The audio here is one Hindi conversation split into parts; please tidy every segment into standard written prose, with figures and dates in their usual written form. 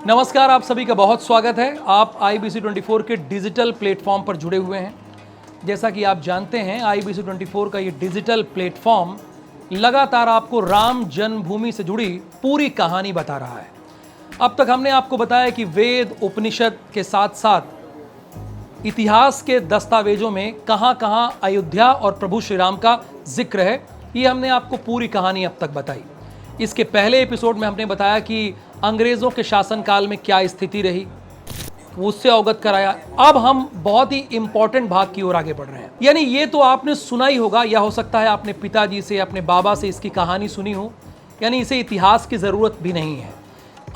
नमस्कार, आप सभी का बहुत स्वागत है। आप IBC24 के डिजिटल प्लेटफॉर्म पर जुड़े हुए हैं। जैसा कि आप जानते हैं, IBC24 का ये डिजिटल प्लेटफॉर्म लगातार आपको राम जन्मभूमि से जुड़ी पूरी कहानी बता रहा है। अब तक हमने आपको बताया कि वेद उपनिषद के साथ साथ इतिहास के दस्तावेजों में कहां कहां अयोध्या और प्रभु श्री राम का जिक्र है। ये हमने आपको पूरी कहानी अब तक बताई। इसके पहले एपिसोड में हमने बताया कि अंग्रेजों के शासनकाल में क्या स्थिति रही, उससे अवगत कराया। अब हम बहुत ही इंपॉर्टेंट भाग की ओर आगे बढ़ रहे हैं। यानी ये तो आपने सुना ही होगा, या हो सकता है आपने पिताजी से, अपने बाबा से इसकी कहानी सुनी हो। यानी इसे इतिहास की जरूरत भी नहीं है।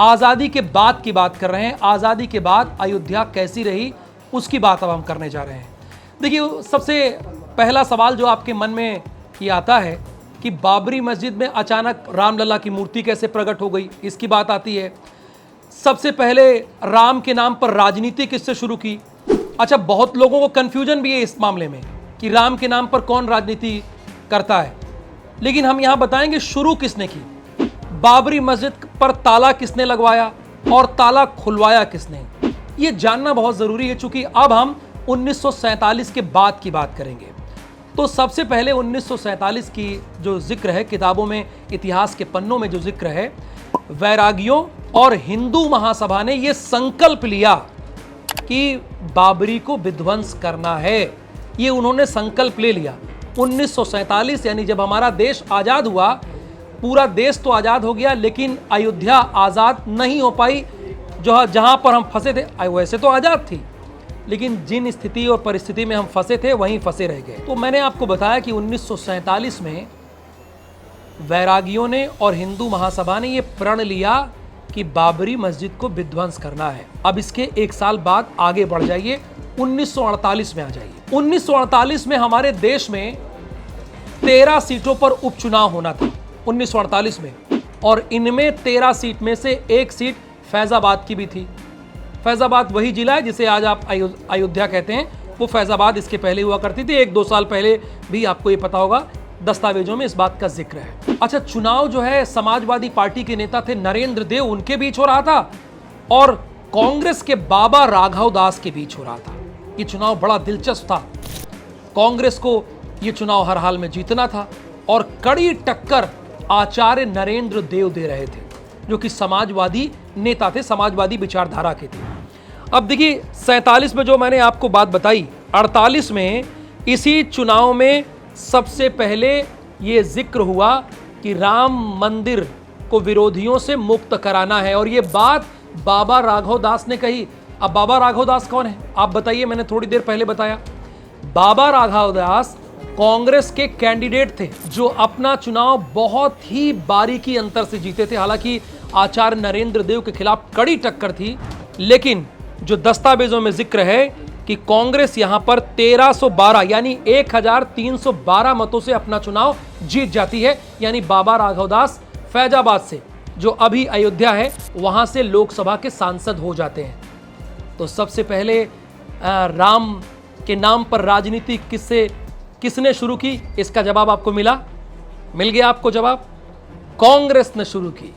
आज़ादी के बाद की बात कर रहे हैं। आज़ादी के बाद अयोध्या कैसी रही, उसकी बात अब हम करने जा रहे हैं। देखिए, सबसे पहला सवाल जो आपके मन में ये आता है कि बाबरी मस्जिद में अचानक रामलला की मूर्ति कैसे प्रकट हो गई, इसकी बात आती है। सबसे पहले राम के नाम पर राजनीति किससे शुरू की। अच्छा, बहुत लोगों को कंफ्यूजन भी है इस मामले में कि राम के नाम पर कौन राजनीति करता है, लेकिन हम यहां बताएंगे शुरू किसने की। बाबरी मस्जिद पर ताला किसने लगवाया और ताला खुलवाया किसने, ये जानना बहुत जरूरी है, चूंकि अब हम 1947 के बाद की बात करेंगे। तो सबसे पहले 1947 की जो जिक्र है किताबों में, इतिहास के पन्नों में जो जिक्र है, वैरागियों और हिंदू महासभा ने यह संकल्प लिया कि बाबरी को विध्वंस करना है। ये उन्होंने संकल्प ले लिया 1947, यानी जब हमारा देश आजाद हुआ। पूरा देश तो आजाद हो गया, लेकिन अयोध्या आजाद नहीं हो पाई। जो जहां पर हम फंसे थे, वैसे तो आजाद थी, लेकिन जिन स्थिति और परिस्थिति में हम फंसे थे वहीं फंसे रह गए। तो मैंने आपको बताया कि 1947 में वैरागियों ने और हिंदू महासभा ने यह प्रण लिया कि बाबरी मस्जिद को विध्वंस करना है। अब इसके एक साल बाद आगे बढ़ जाइए, 1948 में आ जाइए। 1948 में हमारे देश में 13 सीटों पर उपचुनाव होना था 1948 में, और इनमें 13 सीट में से एक सीट फैजाबाद की भी थी। फैजाबाद वही जिला है जिसे आज आप अयोध्या कहते हैं, वो फैजाबाद इसके पहले हुआ करती थी। 1-2 साल पहले भी आपको ये पता होगा, दस्तावेजों में इस बात का जिक्र है। अच्छा, चुनाव जो है समाजवादी पार्टी के नेता थे नरेंद्र देव, उनके बीच हो रहा था, और कांग्रेस के बाबा राघव दास के बीच हो रहा था। ये चुनाव बड़ा दिलचस्प था। कांग्रेस को ये चुनाव हर हाल में जीतना था, और कड़ी टक्कर आचार्य नरेंद्र देव दे रहे थे, जो कि समाजवादी नेता थे, समाजवादी विचारधारा के थे। अब देखिए, 47 में जो मैंने आपको बात बताई, 48 में इसी चुनाव में सबसे पहले ये जिक्र हुआ कि राम मंदिर को विरोधियों से मुक्त कराना है, और ये बात बाबा राघव दास ने कही। अब बाबा राघव दास कौन है आप बताइए, मैंने थोड़ी देर पहले बताया। बाबा राघव दास कांग्रेस के कैंडिडेट थे, जो अपना चुनाव बहुत ही बारीकी अंतर से जीते थे। हालांकि आचार्य नरेंद्र देव के खिलाफ कड़ी टक्कर थी, लेकिन जो दस्तावेजों में जिक्र है कि कांग्रेस यहां पर 1312 यानी 1312 मतों से अपना चुनाव जीत जाती है। यानी बाबा राघवदास फैजाबाद से, जो अभी अयोध्या है, वहां से लोकसभा के सांसद हो जाते हैं। तो सबसे पहले राम के नाम पर राजनीति किसने शुरू की, इसका जवाब आपको मिल गया आपको जवाब। कांग्रेस ने शुरू की,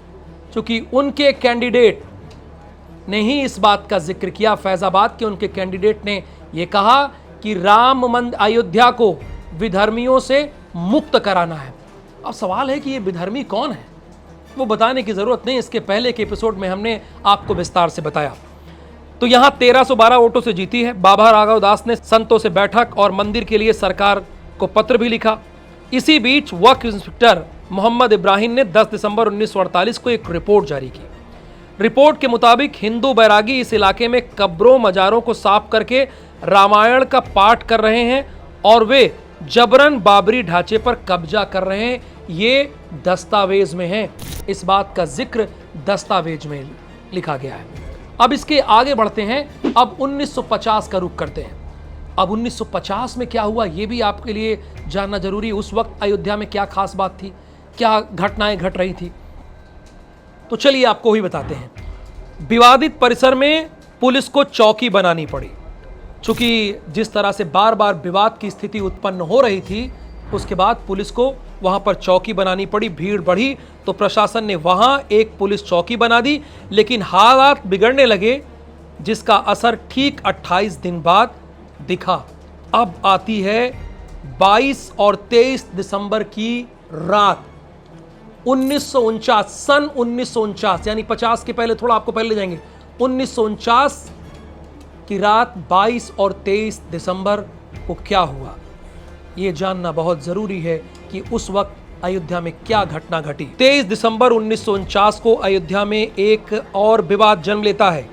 क्योंकि उनके कैंडिडेट ने ही इस बात का जिक्र किया। फैजाबाद के उनके कैंडिडेट ने यह कहा कि अयोध्या को विधर्मियों से मुक्त कराना है। अब सवाल है कि ये विधर्मी कौन है, वो बताने की जरूरत नहीं, इसके पहले के एपिसोड में हमने आपको विस्तार से बताया। तो यहां 1312 वोटों से जीती है। बाबा राघव दास ने संतों से बैठक और मंदिर के लिए सरकार को पत्र भी लिखा। इसी बीच वक्फ इंस्पेक्टर मोहम्मद इब्राहिम ने 10 दिसंबर 1948 को एक रिपोर्ट जारी की। रिपोर्ट के मुताबिक हिंदू बैरागी इस इलाके में कब्रों मजारों को साफ करके रामायण का पाठ कर रहे हैं, और वे जबरन बाबरी ढांचे पर कब्जा कर रहे हैं। ये दस्तावेज में है, इस बात का जिक्र दस्तावेज में लिखा गया है। अब इसके आगे बढ़ते हैं। अब 1950 का रुख करते हैं। अब 1950 में क्या हुआ, ये भी आपके लिए जानना जरूरी है। उस वक्त अयोध्या में क्या खास बात थी, क्या घटनाएं घट रही थी, तो चलिए आपको ही बताते हैं। विवादित परिसर में पुलिस को चौकी बनानी पड़ी, क्योंकि जिस तरह से बार बार विवाद की स्थिति उत्पन्न हो रही थी, उसके बाद पुलिस को वहां पर चौकी बनानी पड़ी, भीड़ बढ़ी तो प्रशासन ने वहां एक पुलिस चौकी बना दी, लेकिन हालात बिगड़ने लगे जिसका असर ठीक 28 दिन बाद दिखा। अब आती है 22 और 23 दिसंबर की रात 1949, सन 1949, यानी 50 के पहले, थोड़ा आपको पहले ले जाएंगे। 1949 की रात 22 और 23 दिसंबर को क्या हुआ, यह जानना बहुत जरूरी है कि उस वक्त अयोध्या में क्या घटना घटी। 23 दिसंबर 1949 को अयोध्या में एक और विवाद जन्म लेता है।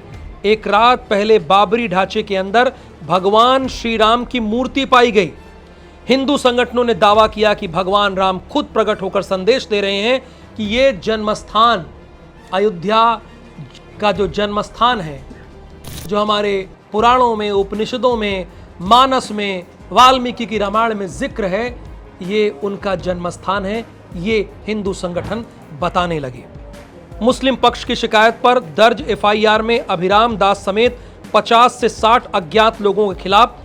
एक रात पहले बाबरी ढांचे के अंदर भगवान श्री राम की मूर्ति पाई गई। हिंदू संगठनों ने दावा किया कि भगवान राम खुद प्रकट होकर संदेश दे रहे हैं कि ये जन्मस्थान, अयोध्या का जो जन्मस्थान है, जो हमारे पुराणों में, उपनिषदों में, मानस में, वाल्मीकि की रामायण में जिक्र है, ये उनका जन्मस्थान है। ये हिंदू संगठन बताने लगे। मुस्लिम पक्ष की शिकायत पर दर्ज एफआईआर में अभिराम दास समेत 50 से 60 अज्ञात लोगों के खिलाफ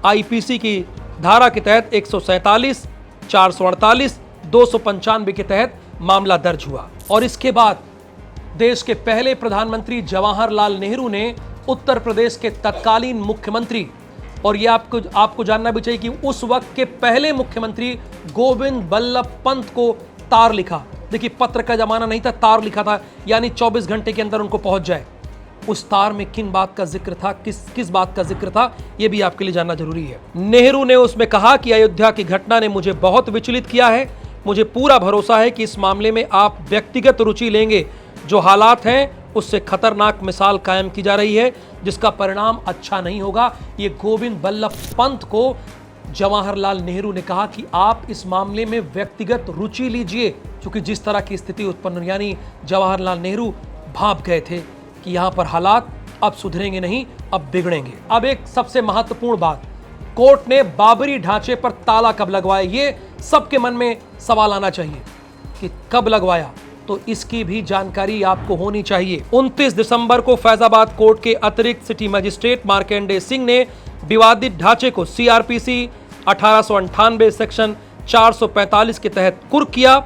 आईपीसी की धारा के तहत 147, 448, 295 के तहत मामला दर्ज हुआ। और इसके बाद देश के पहले प्रधानमंत्री जवाहरलाल नेहरू ने उत्तर प्रदेश के तत्कालीन मुख्यमंत्री, और ये आपको जानना भी चाहिए कि उस वक्त के पहले मुख्यमंत्री गोविंद बल्लभ पंत को तार लिखा। देखिए, पत्र का जमाना नहीं था, तार लिखा था, यानी 24 घंटे के अंदर उनको पहुंच जाए। उस तार में किन बात का जिक्र था, किस बात का जिक्र था, यह भी आपके लिए जानना जरूरी है। नेहरू ने उसमें कहा कि अयोध्या की घटना ने मुझे बहुत विचलित किया है। मुझे पूरा भरोसा है कि इस मामले में आप व्यक्तिगत रुचि लेंगे। जो हालात हैं उससे खतरनाक मिसाल कायम की जा रही है, जिसका परिणाम अच्छा नहीं होगा। ये गोविंद बल्लभ पंत को जवाहरलाल नेहरू ने कहा कि आप इस मामले में व्यक्तिगत रुचि लीजिए, क्योंकि जिस तरह की स्थिति उत्पन्न, यानी जवाहरलाल नेहरू भाप गए थे कि यहां पर हालात अब सुधरेंगे नहीं, अब बिगड़ेंगे। अब एक सबसे महत्वपूर्ण बात, कोर्ट ने बाबरी ढांचे पर ताला कब लगवाया, ये सबके मन में सवाल आना चाहिए कि कब लगवाया, तो इसकी भी जानकारी आपको होनी चाहिए। 29 दिसंबर को फैजाबाद कोर्ट के अतिरिक्त सिटी मजिस्ट्रेट मार्कंडेय सिंह ने विवादित ढांचे को सीआरपीसी 1898 सेक्शन 445 के तहत कुर्क किया।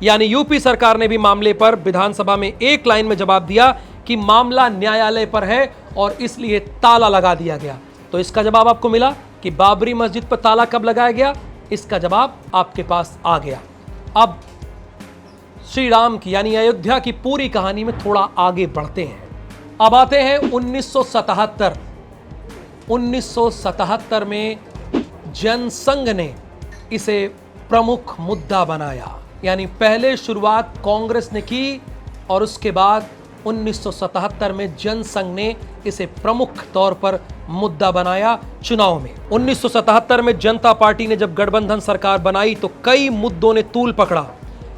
यानी यूपी सरकार ने भी मामले पर विधानसभा में एक लाइन में जवाब दिया कि मामला न्यायालय पर है और इसलिए ताला लगा दिया गया। तो इसका जवाब आपको मिला कि बाबरी मस्जिद पर ताला कब लगाया गया, इसका जवाब आपके पास आ गया। अब श्री राम की, यानी अयोध्या की पूरी कहानी में थोड़ा आगे बढ़ते हैं। अब आते हैं 1977। 1977 में जनसंघ ने इसे प्रमुख मुद्दा बनाया। यानी पहले शुरुआत कांग्रेस ने की और उसके बाद 1977 में जनसंघ ने इसे प्रमुख तौर पर मुद्दा बनाया चुनाव में। 1977 में जनता पार्टी ने जब गठबंधन सरकार बनाई तो कई मुद्दों ने तूल पकड़ा,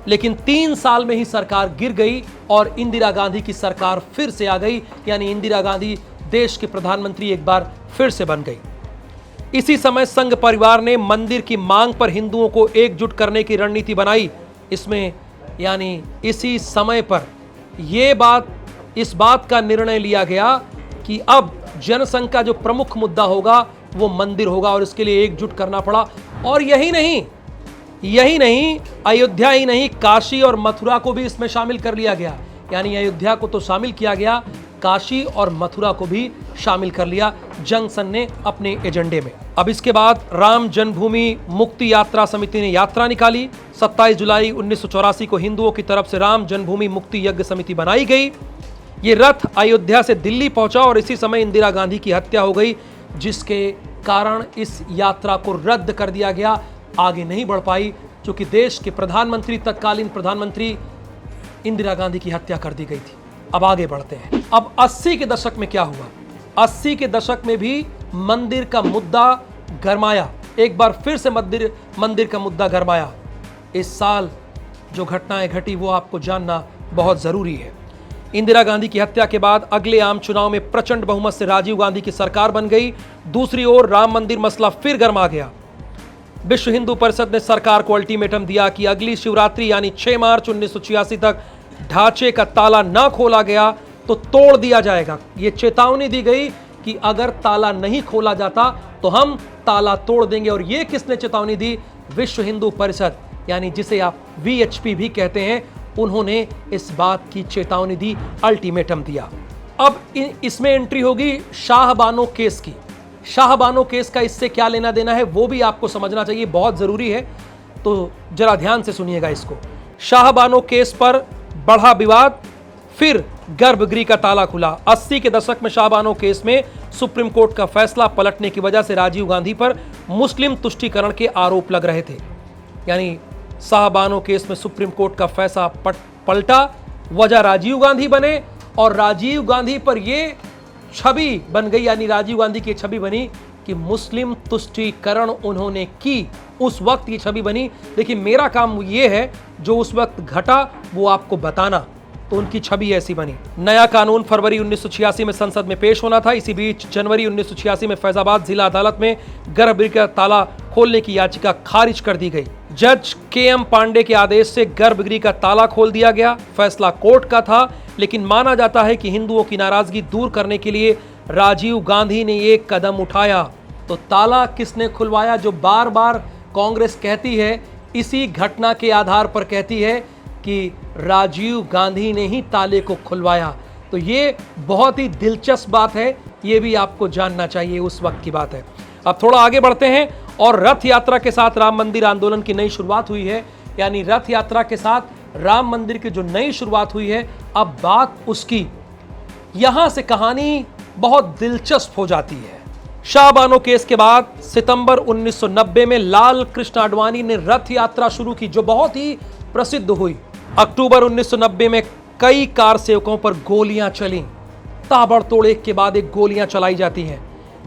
लेकिन 3 साल में ही सरकार गिर गई और इंदिरा गांधी की सरकार फिर से आ गई। यानी इंदिरा गांधी देश के प्रधानमंत्री एक बार फिर से बन गई। इसी समय संघ परिवार ने मंदिर की मांग पर हिंदुओं को एकजुट करने की रणनीति बनाई। इसमें यानी इसी समय पर इस बात का निर्णय लिया गया कि अब जनसंघ का जो प्रमुख मुद्दा होगा वो मंदिर होगा और इसके लिए एकजुट करना पड़ा। और यही नहीं, अयोध्या ही नहीं, काशी और मथुरा को भी इसमें शामिल कर लिया गया। यानी अयोध्या को तो शामिल किया गया, काशी और मथुरा को भी शामिल कर लिया जनसंघ ने अपने एजेंडे में। अब इसके बाद राम जन्मभूमि मुक्ति यात्रा समिति ने यात्रा निकाली। 27 जुलाई 1984 को हिंदुओं की तरफ से राम जन्मभूमि मुक्ति यज्ञ समिति बनाई गई। ये रथ अयोध्या से दिल्ली पहुंचा और इसी समय इंदिरा गांधी की हत्या हो गई, जिसके कारण इस यात्रा को रद्द कर दिया गया, आगे नहीं बढ़ पाई, क्योंकि देश के तत्कालीन प्रधानमंत्री इंदिरा गांधी की हत्या कर दी गई थी। अब आगे बढ़ते हैं। अब 80 के दशक में क्या हुआ? 80 के दशक में भी मंदिर का मुद्दा गरमाया, एक बार फिर से मंदिर का मुद्दा गरमाया। इस साल जो घटनाएं घटी वो आपको जानना बहुत जरूरी है। इंदिरा गांधी की हत्या के बाद अगले आम चुनाव में प्रचंड बहुमत से राजीव गांधी की सरकार बन गई। दूसरी ओर राम मंदिर मसला फिर गरमा गया। विश्व हिंदू परिषद ने सरकार को अल्टीमेटम दिया कि अगली शिवरात्रि यानी 6 मार्च 1986 तक ढांचे का ताला न खोला गया तो तोड़ दिया जाएगा। ये चेतावनी दी गई कि अगर ताला नहीं खोला जाता तो हम ताला तोड़ देंगे। और ये किसने चेतावनी दी? विश्व हिंदू परिषद, यानी जिसे आप VHP भी कहते हैं, उन्होंने इस बात की चेतावनी दी, अल्टीमेटम दिया। अब इसमें एंट्री होगी शाहबानो केस की। शाहबानो केस का इससे क्या लेना देना है वो भी आपको समझना चाहिए, बहुत जरूरी है, तो जरा ध्यान से सुनिएगा इसको। शाहबानो केस पर बढ़ा विवाद, फिर गर्भगृह का ताला खुला। 80 के दशक में शाहबानो केस में सुप्रीम कोर्ट का फैसला पलटने की वजह से राजीव गांधी पर मुस्लिम तुष्टीकरण के आरोप लग रहे थे। यानी शाहबानो केस में सुप्रीम कोर्ट का फैसला पलटा, वजह राजीव गांधी बने और राजीव गांधी पर यह छवि बन गई, यानी राजीव गांधी की छवि बनी कि मुस्लिम तुष्टीकरण उन्होंने की। उस वक्त ये छवि बनी। देखिए, मेरा काम ये है जो उस वक्त घटा वो आपको बताना, तो उनकी छवि ऐसी बनी। नया कानून फरवरी 1986 में संसद में पेश होना था। इसी बीच जनवरी 1986 में फैजाबाद जिला अदालत में गर्भगृह का ताला खोलने की याचिका खारिज कर दी गई। जज KM पांडे के आदेश से गर्भगृह का ताला खोल दिया गया। फैसला कोर्ट का था, लेकिन माना जाता है कि हिंदुओं की नाराजगी दूर करने के लिए राजीव गांधी ने एक कदम उठाया। तो ताला किसने खुलवाया? जो बार बार कांग्रेस कहती है, इसी घटना के आधार पर कहती है कि राजीव गांधी ने ही ताले को खुलवाया। तो ये बहुत ही दिलचस्प बात है, ये भी आपको जानना चाहिए, उस वक्त की बात है। अब थोड़ा आगे बढ़ते हैं और रथ यात्रा के साथ राम मंदिर आंदोलन की नई शुरुआत हुई है। यानी रथ यात्रा के साथ राम मंदिर की जो नई शुरुआत हुई है, अब बात उसकी, यहां से कहानी बहुत दिलचस्प हो जाती है। शाहबानो केस के बाद सितंबर 1990 में लाल कृष्ण आडवाणी ने रथ यात्रा शुरू की, जो बहुत ही प्रसिद्ध हुई। अक्टूबर 1990 में कई कार सेवकों पर गोलियां चली, ताबड़तोड़ एक के बाद एक गोलियां चलाई जाती हैं।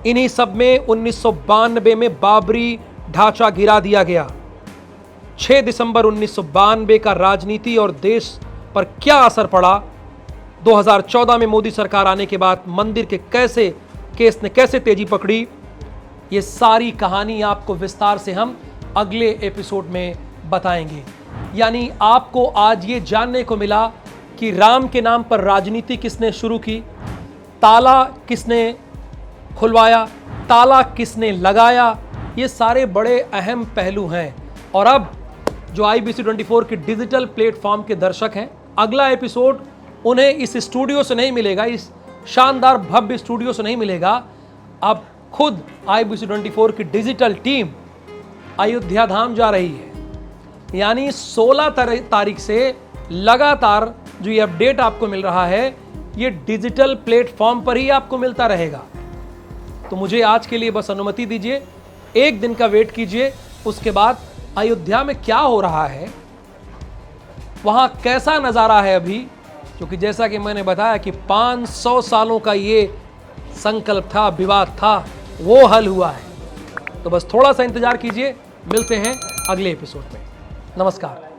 इन्हीं सब में 1992 में बाबरी ढांचा गिरा दिया गया। 6 दिसंबर 1992 का राजनीति और देश पर क्या असर पड़ा? 2014 में मोदी सरकार आने के बाद मंदिर के केस ने कैसे तेजी पकड़ी? ये सारी कहानी आपको विस्तार से हम अगले एपिसोड में बताएंगे। यानी आपको आज ये जानने को मिला कि राम के नाम पर राजनीति किसने शुरू की, ताला किसने खुलवाया, ताला किसने लगाया, ये सारे बड़े अहम पहलू हैं। और अब जो IBC24 के डिजिटल प्लेटफॉर्म के दर्शक हैं, अगला एपिसोड उन्हें इस स्टूडियो से नहीं मिलेगा, इस शानदार भव्य स्टूडियो से नहीं मिलेगा। अब खुद IBC24 की डिजिटल टीम अयोध्या धाम जा रही है। यानी 16 तारीख से लगातार जो ये अपडेट आपको मिल रहा है, ये डिजिटल प्लेटफॉर्म पर ही आपको मिलता रहेगा। तो मुझे आज के लिए बस अनुमति दीजिए, एक दिन का वेट कीजिए, उसके बाद अयोध्या में क्या हो रहा है, वहां कैसा नजारा है अभी, क्योंकि जैसा कि मैंने बताया कि 500 सालों का ये संकल्प था, विवाद था, वो हल हुआ है। तो बस थोड़ा सा इंतजार कीजिए, मिलते हैं अगले एपिसोड में। नमस्कार।